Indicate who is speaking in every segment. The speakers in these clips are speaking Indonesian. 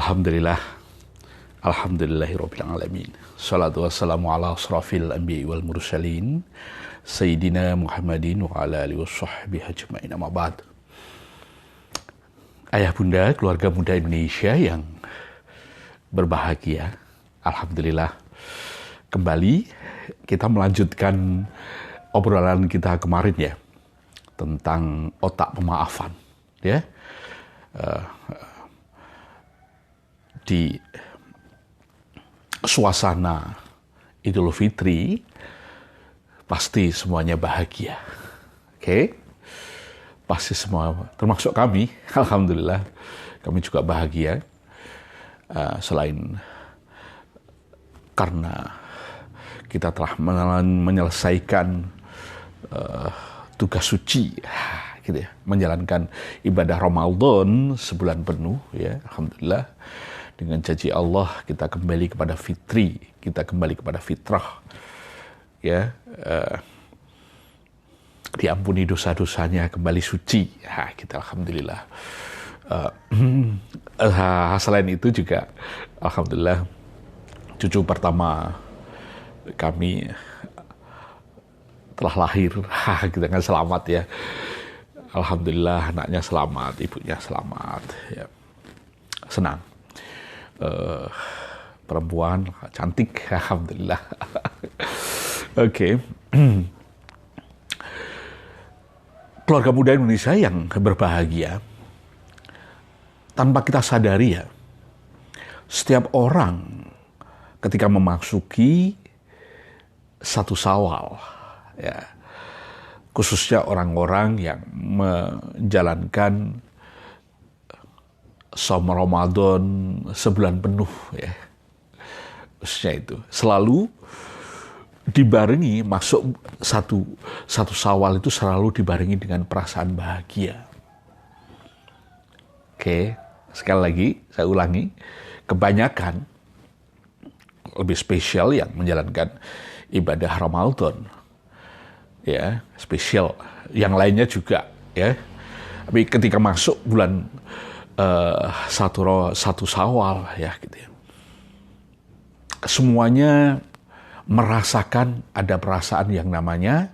Speaker 1: Alhamdulillah. Alhamdulillahirabbil alamin. Shalatu wassalamu ala asrafil anbiya'i wal mursalin Sayyidina Muhammadin wa ala alihi washabbihi ajma'in. Amma ba'd. Ayah bunda, keluarga muda Indonesia yang berbahagia, alhamdulillah. Kembali kita melanjutkan obrolan kita kemarin ya tentang otak pemaafan ya. Di suasana Idul Fitri pasti semuanya bahagia. Oke? Pasti semua, termasuk kami, alhamdulillah kami juga bahagia. Selain karena kita telah menyelesaikan tugas suci, gitu ya, menjalankan ibadah Ramadan sebulan penuh ya, alhamdulillah. Dengan janji Allah kita kembali kepada fitri, kita kembali kepada fitrah, ya, diampuni dosa-dosanya, kembali suci, ya, kita alhamdulillah. Selain itu juga alhamdulillah cucu pertama kami telah lahir, kita kan selamat ya, alhamdulillah anaknya selamat, ibunya selamat, ya, senang. Perempuan cantik, alhamdulillah. Oke. Keluarga muda Indonesia yang berbahagia, tanpa kita sadari ya, setiap orang ketika memasuki satu Syawal, ya, khususnya orang-orang yang menjalankan Shaum Ramadan sebulan penuh ya, khususnya itu selalu dibarengi masuk satu Syawal itu selalu dibarengi dengan perasaan bahagia. Oke, sekali lagi saya ulangi, kebanyakan lebih spesial yang menjalankan ibadah Ramadan ya, spesial, yang lainnya juga ya, tapi ketika masuk bulan satu Syawal ya gitu ya, semuanya merasakan ada perasaan yang namanya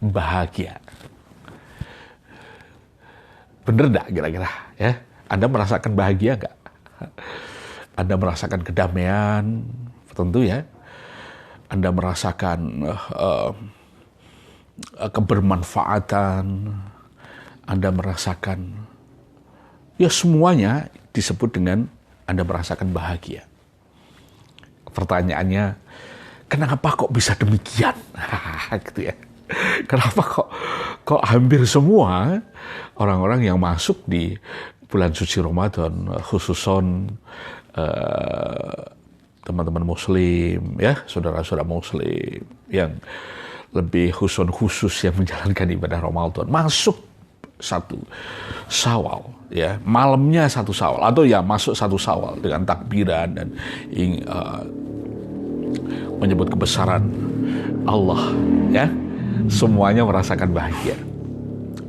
Speaker 1: bahagia. Bener gak kira-kira ya? Anda merasakan bahagia gak? Anda merasakan kedamaian tentu ya. Anda merasakan kebermanfaatan. Anda merasakan, ya, semuanya disebut dengan Anda merasakan bahagia. Pertanyaannya, kenapa kok bisa demikian? Gitu ya. Kenapa kok hampir semua orang-orang yang masuk di bulan suci Ramadan, khususon teman-teman muslim ya, saudara-saudara muslim yang lebih khusus yang menjalankan ibadah Ramadan, masuk satu Syawal ya, malamnya satu Syawal atau ya masuk satu Syawal dengan takbiran dan menyebut kebesaran Allah ya, semuanya merasakan bahagia.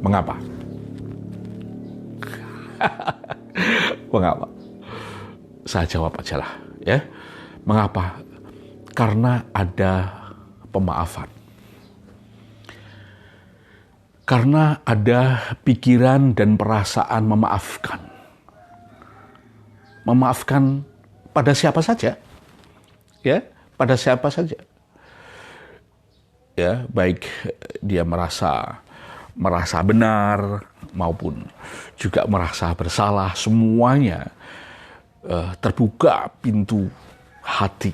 Speaker 1: Mengapa? Mengapa? Saya jawab aja lah ya. Mengapa? Karena ada pemaafan. Karena ada pikiran dan perasaan memaafkan. Memaafkan pada siapa saja. Ya, pada siapa saja. Ya, baik dia merasa benar maupun juga merasa bersalah, semuanya terbuka pintu hati.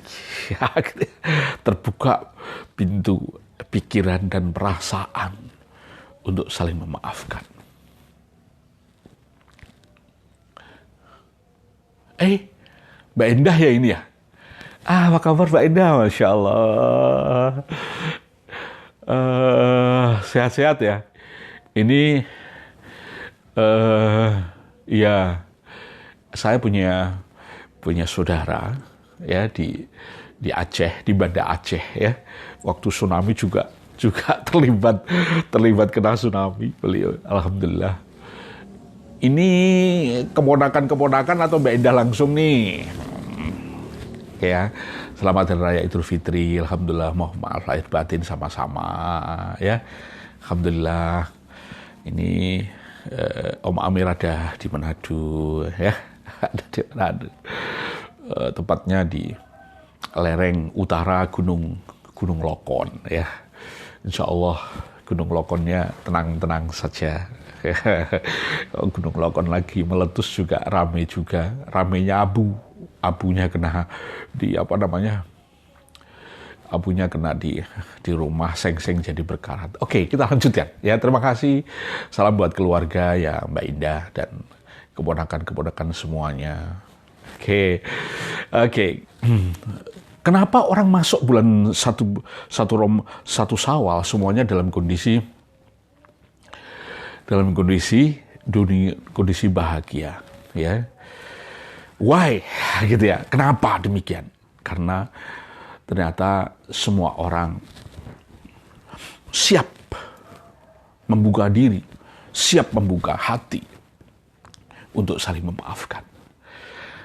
Speaker 1: Terbuka pintu pikiran dan perasaan untuk saling memaafkan. Mbak Endah ya ini ya? Apa kabar Mbak Endah? Masya Allah. Sehat-sehat ya? Ini, ya, saya punya saudara ya di Aceh, di Banda Aceh ya. Waktu tsunami juga terlibat kena tsunami beliau, alhamdulillah. Ini keponakan-keponakan atau Mbak Indah langsung nih? Oke ya, selamat Hari Raya Idul Fitri. Alhamdulillah, mohon maaf lahir batin sama-sama ya. Alhamdulillah. Ini Om Amir ada di Manado ya, ada di Manado. Tepatnya di lereng utara Gunung Lokon ya. Insya Allah Gunung Lokonnya tenang-tenang saja. Gunung Lokon lagi meletus juga, rame juga, ramenya abunya kena di abunya kena di rumah, seng-seng jadi berkarat. Oke, kita lanjutkan ya. Terima kasih, salam buat keluarga ya Mbak Indah dan keponakan semuanya. Oke. Kenapa orang masuk bulan satu Syawal semuanya dalam kondisi bahagia ya? Why gitu ya? Kenapa demikian? Karena ternyata semua orang siap membuka diri, siap membuka hati untuk saling memaafkan.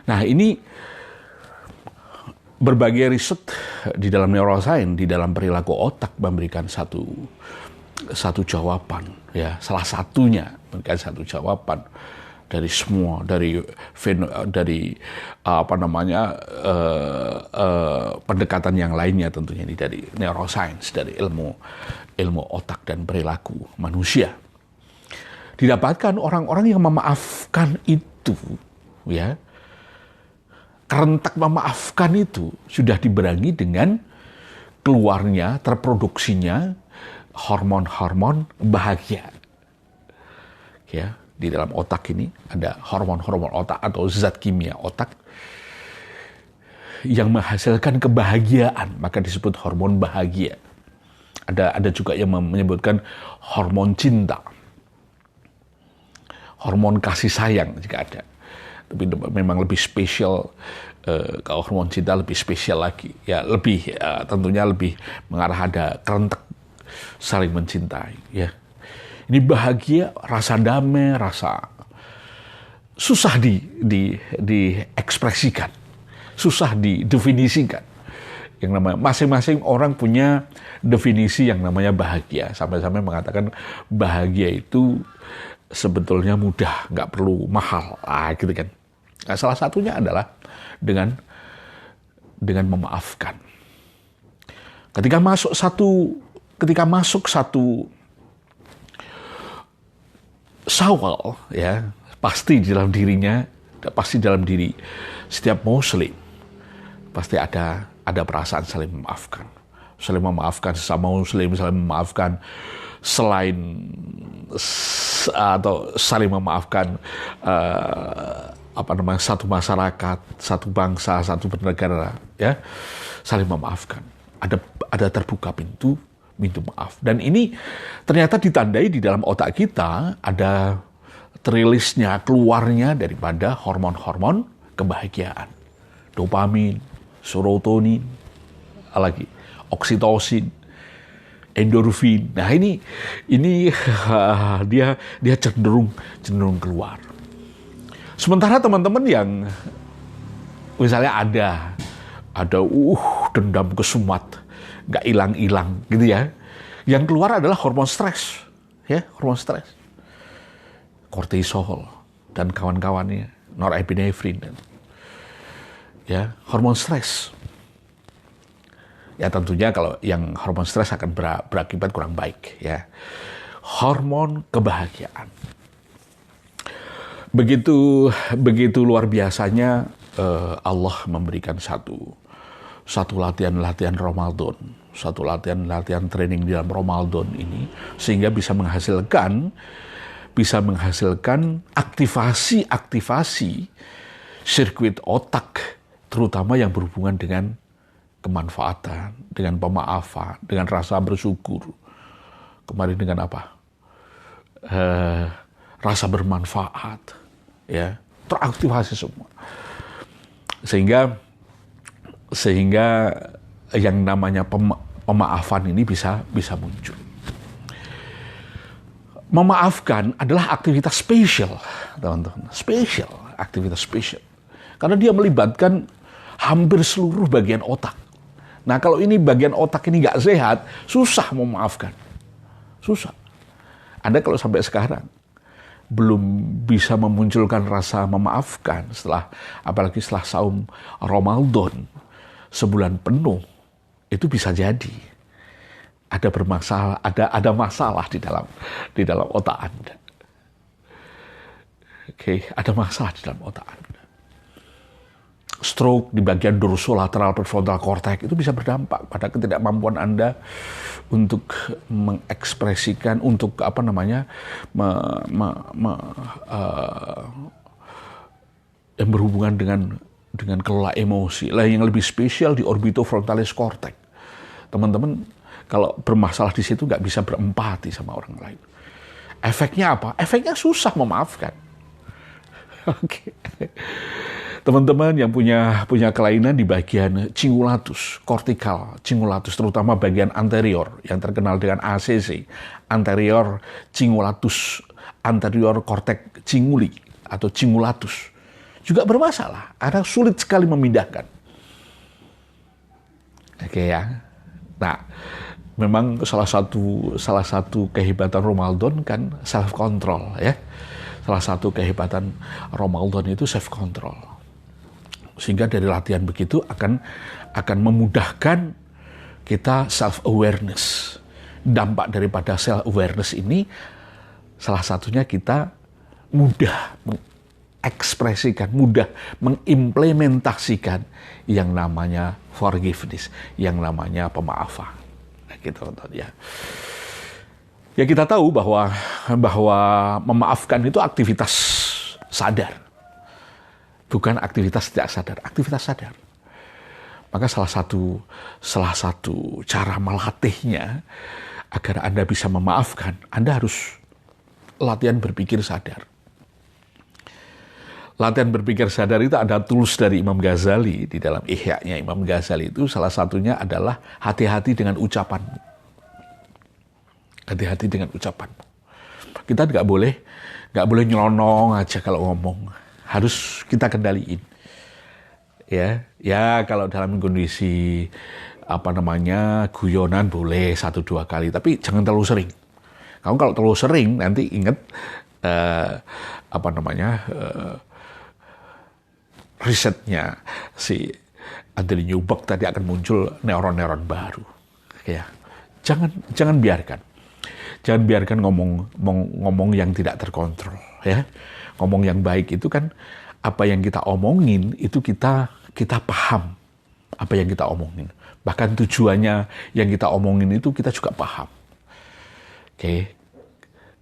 Speaker 1: Nah, ini berbagai riset di dalam neuroscience, di dalam perilaku otak memberikan satu jawaban ya, salah satunya memberikan satu jawaban dari semua, dari pendekatan yang lainnya, tentunya ini dari neuroscience, dari ilmu otak dan perilaku manusia. Didapatkan orang-orang yang memaafkan itu ya, kerentak memaafkan itu sudah dibarengi dengan keluarnya, terproduksinya hormon-hormon bahagia. Ya, di dalam otak ini ada hormon-hormon otak atau zat kimia otak yang menghasilkan kebahagiaan, maka disebut hormon bahagia. Ada juga yang menyebutkan hormon cinta, hormon kasih sayang jika ada. Tapi memang lebih spesial, kalau hormon cinta lebih spesial lagi. Ya lebih tentunya lebih mengarah ada kerentak saling mencintai. Ya, ini bahagia, rasa damai, rasa susah diekspresikan, susah didefinisikan. Yang namanya masing-masing orang punya definisi yang namanya bahagia. Sampai-sampai mengatakan bahagia itu sebetulnya mudah, nggak perlu mahal, gitu kan. Nah, salah satunya adalah dengan memaafkan. Ketika masuk satu Syawal, ya pasti dalam diri setiap Muslim pasti ada perasaan saling memaafkan sesama Muslim, saling memaafkan saling memaafkan satu masyarakat, satu bangsa, satu bernegara, ya saling memaafkan. Ada terbuka pintu maaf. Dan ini ternyata ditandai di dalam otak kita ada terilisnya, keluarnya daripada hormon-hormon kebahagiaan. Dopamin, serotonin, oksitosin, endorfin. Nah, ini dia cenderung keluar. Sementara teman-teman yang misalnya ada dendam kesumat, nggak hilang-hilang gitu ya. Yang keluar adalah hormon stres, ya, hormon stres. Kortisol dan kawan-kawannya, norepinefrin, ya, hormon stres. Ya tentunya kalau yang hormon stres akan berakibat kurang baik, ya. Hormon kebahagiaan. Begitu luar biasanya Allah memberikan satu latihan Ramadan, satu latihan training di dalam Ramadan ini, sehingga bisa menghasilkan aktivasi sirkuit otak, terutama yang berhubungan dengan kemanfaatan, dengan pemaafan, dengan rasa bersyukur. Kemarin dengan apa? Rasa bermanfaat, ya, teraktivasi semua. Sehingga yang namanya pemaafan ini bisa muncul. Memaafkan adalah aktivitas spesial, teman-teman. Spesial, aktivitas spesial. Karena dia melibatkan hampir seluruh bagian otak. Nah, kalau ini bagian otak ini nggak sehat, susah memaafkan. Susah. Anda kalau sampai sekarang belum bisa memunculkan rasa memaafkan apalagi setelah saum Ramadan sebulan penuh, itu bisa jadi ada masalah di dalam otak Anda. Oke, ada masalah di dalam otak Anda. Stroke di bagian dorsolateral prefrontal cortex itu bisa berdampak pada ketidakmampuan Anda untuk mengekspresikan, untuk yang berhubungan dengan kelola emosi. Lah, yang lebih spesial di orbitofrontalis cortex. Teman-teman, kalau bermasalah di situ nggak bisa berempati sama orang lain. Efeknya apa? Efeknya susah memaafkan. Oke. Teman-teman yang punya kelainan di bagian cingulatus, kortikal cingulatus, terutama bagian anterior yang terkenal dengan ACC, anterior cingulatus, anterior cortex cinguli atau cingulatus, juga bermasalah. Ada sulit sekali memindahkan. Oke ya. Nah, memang salah satu kehebatan Ramadan kan self control ya. Salah satu kehebatan Ramadan itu self control. Sehingga dari latihan begitu akan memudahkan kita self awareness. Dampak daripada self awareness ini salah satunya kita mudah mengekspresikan, mudah mengimplementasikan yang namanya forgiveness, yang namanya pemaafan. Nah, gitu ya. Ya, kita tahu bahwa memaafkan itu aktivitas sadar. Bukan aktivitas tidak sadar, aktivitas sadar. Maka salah satu cara melatihnya agar Anda bisa memaafkan, Anda harus latihan berpikir sadar. Latihan berpikir sadar itu ada tools dari Imam Ghazali. Di dalam Ihya-nya Imam Ghazali itu salah satunya adalah hati-hati dengan ucapanmu. Hati-hati dengan ucapanmu. Kita nggak boleh nyelonong aja kalau ngomong. Harus kita kendaliin. Ya kalau dalam kondisi guyonan boleh 1-2 kali, tapi jangan terlalu sering. Kamu kalau terlalu sering nanti ingat risetnya si Anthony Newberg tadi akan muncul neuron-neuron baru. Ya, jangan biarkan ngomong yang tidak terkontrol. Ya, ngomong yang baik itu kan apa yang kita omongin itu kita paham apa yang kita omongin. Bahkan tujuannya yang kita omongin itu kita juga paham. Oke.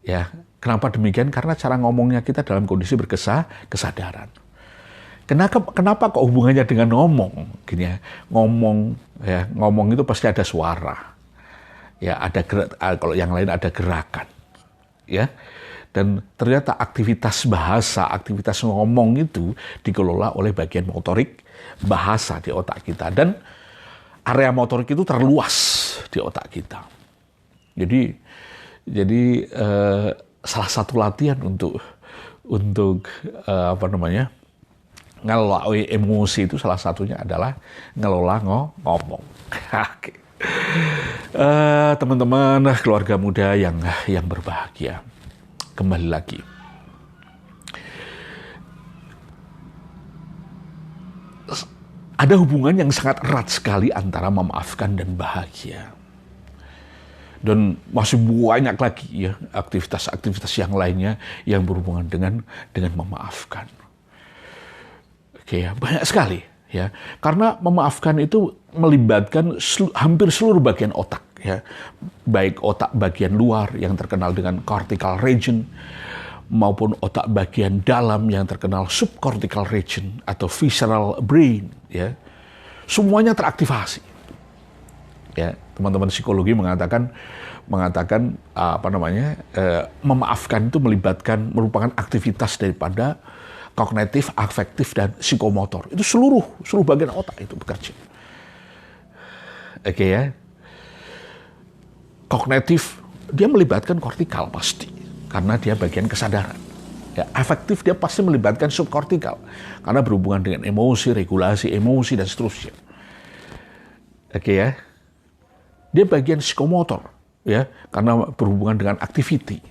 Speaker 1: Ya, kenapa demikian? Karena cara ngomongnya kita dalam kondisi kesadaran. Kenapa kok hubungannya dengan ngomong? Gini ya, ngomong itu pasti ada suara. Ya, ada kalau yang lain ada gerakan. Ya. Dan ternyata aktivitas bahasa, aktivitas ngomong itu dikelola oleh bagian motorik bahasa di otak kita. Dan area motorik itu terluas di otak kita. Jadi salah satu latihan untuk ngelola emosi itu salah satunya adalah ngelola ngomong. Teman-teman, keluarga muda yang berbahagia, kembali lagi. Ada hubungan yang sangat erat sekali antara memaafkan dan bahagia. Dan masih banyak lagi ya aktivitas-aktivitas yang lainnya yang berhubungan dengan memaafkan. Oke ya, banyak sekali ya. Karena memaafkan itu melibatkan hampir seluruh bagian otak ya. Baik otak bagian luar yang terkenal dengan cortical region maupun otak bagian dalam yang terkenal subcortical region atau visceral brain ya. Semuanya teraktivasi. Ya, teman-teman psikologi mengatakan memaafkan itu merupakan aktivitas daripada kognitif, afektif dan psikomotor. Itu seluruh bagian otak itu bekerja. Oke ya. Kognitif dia melibatkan kortikal pasti. karena dia bagian kesadaran. Ya, afektif dia pasti melibatkan subkortikal karena berhubungan dengan emosi, regulasi emosi dan seterusnya. Oke ya. Dia bagian psikomotor ya karena berhubungan dengan aktiviti.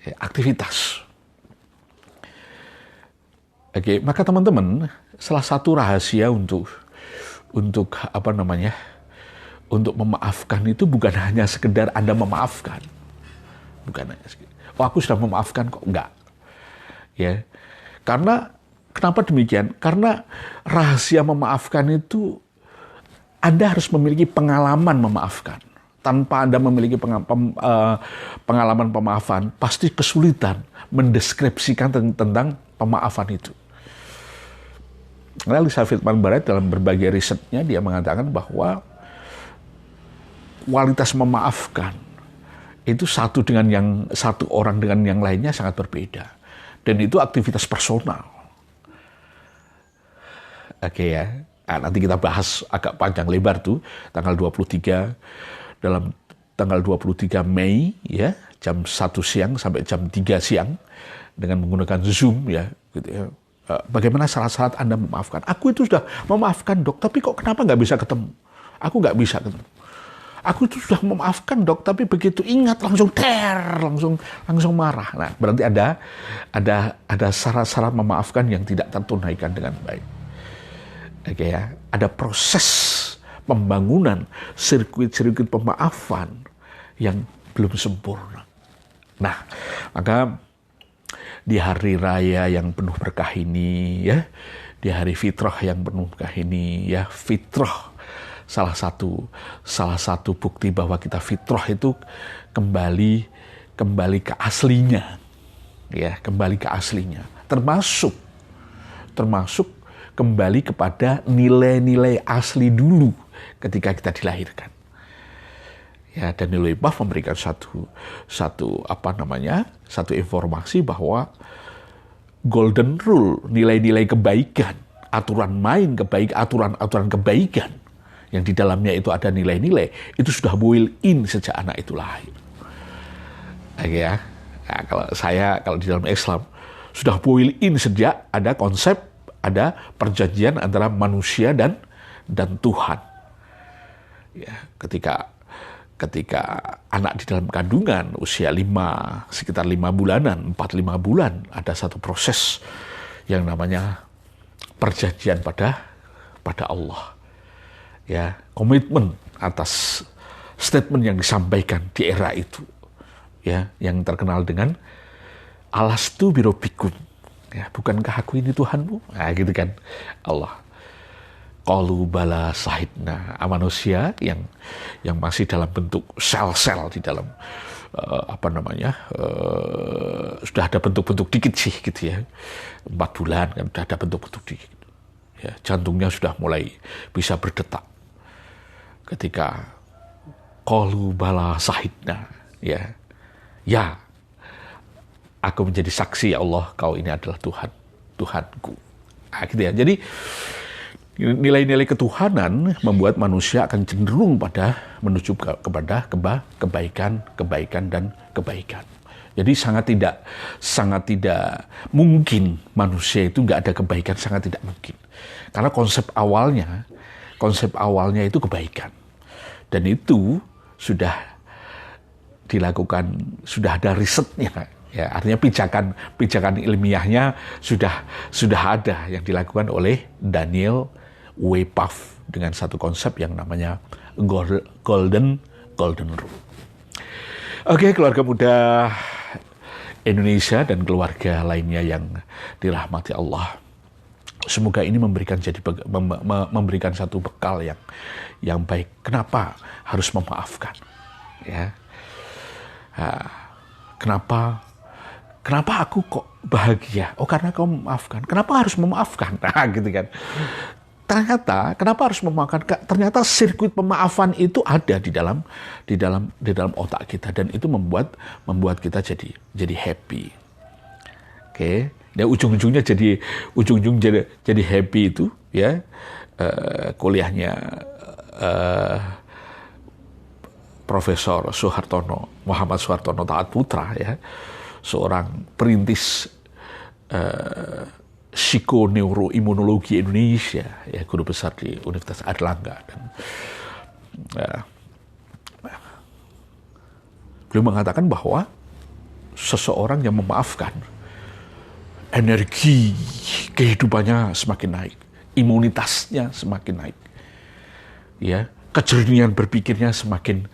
Speaker 1: Ya, aktivitas. Oke, maka teman-teman, salah satu rahasia untuk apa namanya? Untuk memaafkan itu bukan hanya sekedar Anda memaafkan. Bukan hanya sekedar, oh aku sudah memaafkan kok, enggak. Ya. Karena kenapa demikian? Karena rahasia memaafkan itu Anda harus memiliki pengalaman memaafkan. Tanpa Anda memiliki pengalaman pemaafan, pasti kesulitan mendeskripsikan tentang pemaafan itu. Karena Lisa Feldman Barrett dalam berbagai risetnya dia mengatakan bahwa kualitas memaafkan itu satu orang dengan yang lainnya sangat berbeda. Dan itu aktivitas personal. Oke ya. Nah, nanti kita bahas agak panjang lebar tuh tanggal 23 dalam tanggal 23 Mei ya, jam 1 siang sampai jam 3 siang dengan menggunakan Zoom ya gitu ya. Bagaimana syarat-syarat Anda memaafkan? Aku itu sudah memaafkan dok, tapi kok kenapa nggak bisa ketemu? Aku nggak bisa ketemu. Aku itu sudah memaafkan dok, tapi begitu ingat langsung marah. Nah, berarti ada syarat-syarat memaafkan yang tidak tertunaikan dengan baik. Oke ya, ada proses pembangunan sirkuit-sirkuit pemaafan yang belum sempurna. Nah, maka di hari raya yang penuh berkah ini ya, di hari fitrah yang penuh berkah ini ya, fitrah salah satu bukti bahwa kita fitrah itu kembali ke aslinya. Ya, kembali ke aslinya. Termasuk kembali kepada nilai-nilai asli dulu ketika kita dilahirkan. Ya, dan Nilai Buff memberikan satu informasi bahwa golden rule, nilai-nilai kebaikan, aturan main aturan kebaikan yang di dalamnya itu ada nilai-nilai, itu sudah built in sejak anak itu lahir. Ya, nah, kalau di dalam Islam sudah built in sejak ada konsep, ada perjanjian antara manusia dan Tuhan. Ya, ketika anak di dalam kandungan usia sekitar 5 bulanan, 4-5 bulan, ada satu proses yang namanya perjanjian pada Allah. Ya, komitmen atas statement yang disampaikan di era itu. Ya, yang terkenal dengan alastu birabbikum. Ya, bukankah aku ini Tuhanmu? Nah, gitu kan Allah. Qalu bala sahidna, manusia yang masih dalam bentuk sel-sel di dalam sudah ada bentuk-bentuk dikit sih gitu ya, 4 bulan kan sudah ada bentuk-bentuk dikit ya, jantungnya sudah mulai bisa berdetak ketika qalu bala sahidna ya aku menjadi saksi ya Allah, kau ini adalah Tuhanku. Nah, gitu ya. Jadi nilai-nilai ketuhanan membuat manusia akan cenderung menuju kepada kebaikan dan kebaikan. Jadi sangat tidak mungkin manusia itu nggak ada kebaikan, sangat tidak mungkin. Karena konsep awalnya itu kebaikan. Dan itu sudah dilakukan, sudah ada risetnya. Ya, artinya pijakan ilmiahnya sudah ada yang dilakukan oleh Daniel W. Pfaff dengan satu konsep yang namanya golden rule. Oke, keluarga muda Indonesia dan keluarga lainnya yang dirahmati Allah. Semoga ini memberikan satu bekal yang baik. Kenapa harus memaafkan? Ya. Kenapa aku kok bahagia? Oh, karena kau memaafkan. Kenapa harus memaafkan? Nah, gitu kan. Ternyata kenapa harus memaafkan? Ternyata sirkuit pemaafan itu ada di dalam otak kita, dan itu membuat kita jadi happy. Oke. Dan ujung-ujungnya jadi happy itu kuliahnya Profesor Soehartono, Muhammad Soehartono Taat Putra, ya, seorang perintis psikoneuroimunologi Indonesia, ya, guru besar di Universitas Airlangga, dan beliau mengatakan bahwa seseorang yang memaafkan, energi kehidupannya semakin naik, imunitasnya semakin naik, ya, kejernihan berpikirnya semakin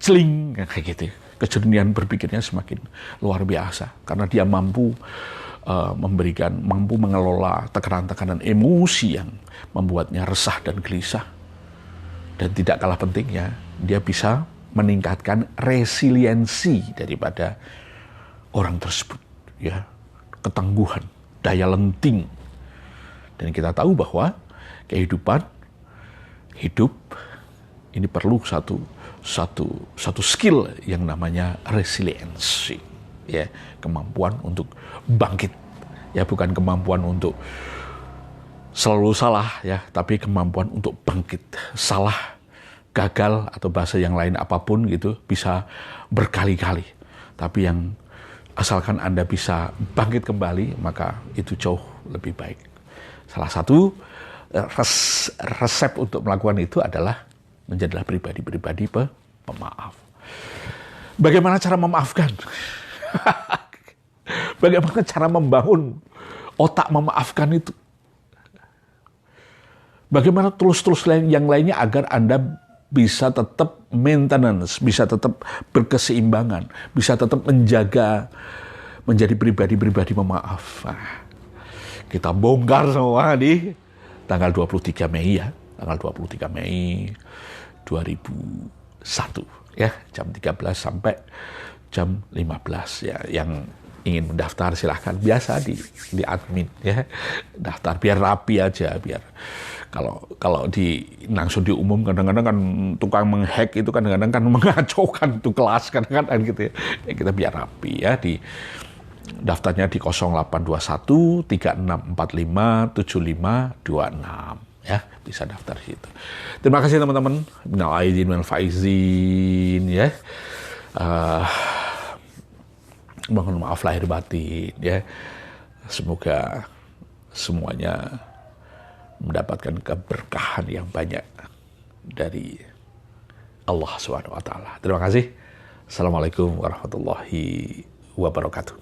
Speaker 1: celing, kayak gitu. Kejernihan berpikirnya semakin luar biasa karena dia mampu mampu mengelola tekanan-tekanan emosi yang membuatnya resah dan gelisah. Dan tidak kalah pentingnya, dia bisa meningkatkan resiliensi daripada orang tersebut, ya, ketangguhan, daya lenting. Dan kita tahu bahwa kehidupan hidup ini perlu satu skill yang namanya resiliensi, ya, kemampuan untuk bangkit, ya, bukan kemampuan untuk selalu salah, ya, tapi kemampuan untuk bangkit. Salah, gagal, atau bahasa yang lain apapun gitu bisa berkali-kali, tapi yang asalkan Anda bisa bangkit kembali, maka itu jauh lebih baik. Salah satu resep untuk melakukan itu adalah menjadilah pribadi-pribadi pemaaf. Bagaimana cara memaafkan? Bagaimana cara membangun otak memaafkan itu? Bagaimana tools-tools yang lainnya agar Anda bisa tetap maintenance, bisa tetap berkeseimbangan, bisa tetap menjadi pribadi-pribadi pemaaf. Nah, kita bongkar semua di tanggal 23 Mei, ya. Tanggal 23 Mei 2001, ya, jam 13 sampai jam 15, ya. Yang ingin mendaftar silahkan, biasa di admin, ya, daftar biar rapi aja, biar kalau langsung diumum kadang-kadang kan tukang menghack itu kadang-kadang kan mengacaukan tuh kelas kadang-kadang gitu, ya. Kita biar rapi, ya, di daftarnya di 0821 3645 7526. Ya, bisa daftar di situ. Terima kasih teman-teman. Minal aidin wal faizin, ya. Mohon maaf lahir batin, ya. Semoga semuanya mendapatkan keberkahan yang banyak dari Allah SWT. Terima kasih. Assalamualaikum warahmatullahi wabarakatuh.